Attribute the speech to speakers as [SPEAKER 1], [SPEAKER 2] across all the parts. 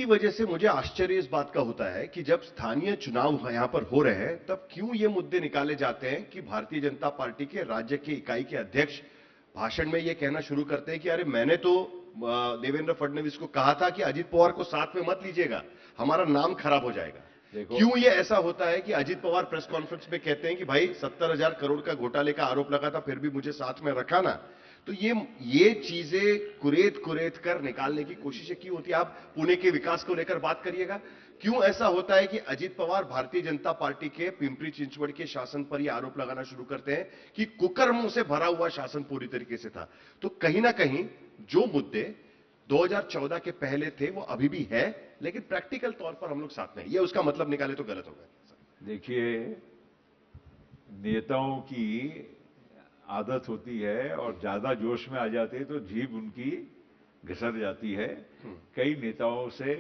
[SPEAKER 1] इसी वजह से मुझे आश्चर्य इस बात का होता है कि जब स्थानीय चुनाव यहां पर हो रहे हैं तब क्यों ये मुद्दे निकाले जाते हैं कि भारतीय जनता पार्टी के राज्य की इकाई के अध्यक्ष भाषण में ये कहना शुरू करते हैं कि अरे मैंने तो देवेंद्र फडणवीस को कहा था कि अजित पवार को साथ में मत लीजिएगा, हमारा नाम खराब हो जाएगा।
[SPEAKER 2] देखो,
[SPEAKER 1] क्यों ये ऐसा होता है कि अजित पवार प्रेस कॉन्फ्रेंस में कहते हैं कि भाई 70,000 करोड़ का घोटाले का आरोप लगा था फिर भी मुझे साथ में रखा ना। तो ये चीजें कुरेद कुरेद कर निकालने की कोशिशें क्यों होती है? आप पुणे के विकास को लेकर बात करिएगा। क्यों ऐसा होता है कि अजित पवार भारतीय जनता पार्टी के पिंपरी चिंचवड़ के शासन पर यह आरोप लगाना शुरू करते हैं कि कुकर्मों से भरा हुआ शासन पूरी तरीके से था? तो कहीं ना कहीं जो मुद्दे 2014 के पहले थे वो अभी भी है, लेकिन प्रैक्टिकल तौर पर हम लोग साथ में, ये उसका मतलब निकाले तो गलत होगा।
[SPEAKER 2] देखिए, नेताओं की आदत होती है और ज्यादा जोश में आ जाते हैं तो जीभ उनकी घसर जाती है। कई नेताओं से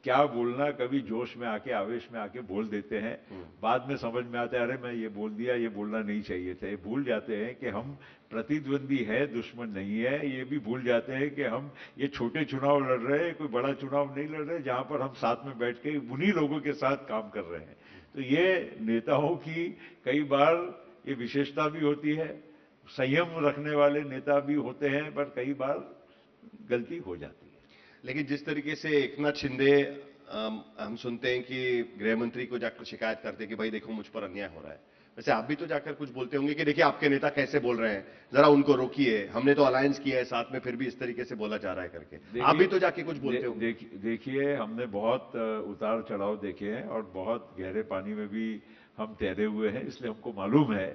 [SPEAKER 2] क्या बोलना, कभी जोश में आके आवेश में आके बोल देते हैं, बाद में समझ में आता है अरे मैं ये बोल दिया, ये बोलना नहीं चाहिए था। भूल जाते हैं कि हम प्रतिद्वंदी है, दुश्मन नहीं है। ये भी भूल जाते हैं कि हम ये छोटे चुनाव लड़ रहे हैं, कोई बड़ा चुनाव नहीं लड़ रहे जहां पर हम साथ में बैठ के उन्हीं लोगों के साथ काम कर रहे हैं। तो ये नेताओं की कई बार ये विशेषता भी होती है। संयम रखने वाले नेता भी होते हैं, पर कई बार गलती हो जाती है।
[SPEAKER 1] लेकिन जिस तरीके से एकनाथ शिंदे, हम सुनते हैं कि गृह मंत्री को जाकर शिकायत करते हैं कि भाई देखो मुझ पर अन्याय हो रहा है, वैसे आप भी तो जाकर कुछ बोलते होंगे कि देखिए आपके नेता कैसे बोल रहे हैं, जरा उनको रोकिए, हमने तो अलायंस किया है साथ में, फिर भी इस तरीके से बोला जा रहा है करके आप भी तो जाके कुछ बोलते होंगे।
[SPEAKER 2] देखिए, हमने बहुत उतार चढ़ाव देखे हैं और बहुत गहरे पानी में भी हम तैरे हुए हैं, इसलिए हमको मालूम है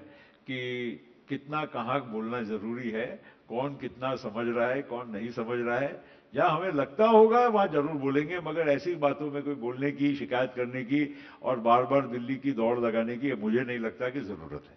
[SPEAKER 2] कि कितना कहाँ बोलना जरूरी है, कौन कितना समझ रहा है, कौन नहीं समझ रहा है। जहां हमें लगता होगा वहां जरूर बोलेंगे, मगर ऐसी बातों में कोई बोलने की, शिकायत करने की और बार बार दिल्ली की दौड़ लगाने की मुझे नहीं लगता कि जरूरत है।